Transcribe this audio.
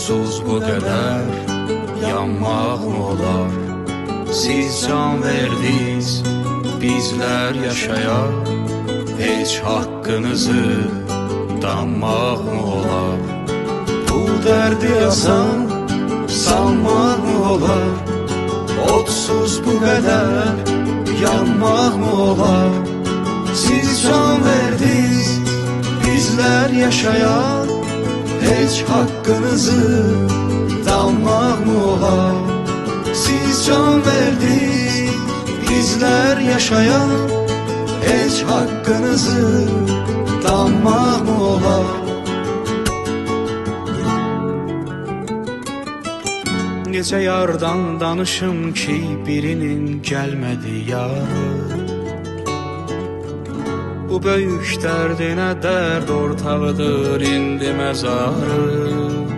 Odsuz bu qədər yanmaq mı olar? Siz can verdiniz, bizlər yaşayaq. Heç haqqınızı danmaq mı olar? Bu dərdi asan sanmaq mı olar? Odsuz bu qədər yanmaq mı olar? Siz can verdiniz, bizlər yaşayaq. Heç haqqınızı danmaq mı olar? Siz can verdiniz, bizlər yaşayaq. Heç haqqınızı danmaq mı olar? Gecə yardan danışım ki, birinin gəlmədi yarı. Bu böyük dərdinə dərd ortağıdır indi məzarı.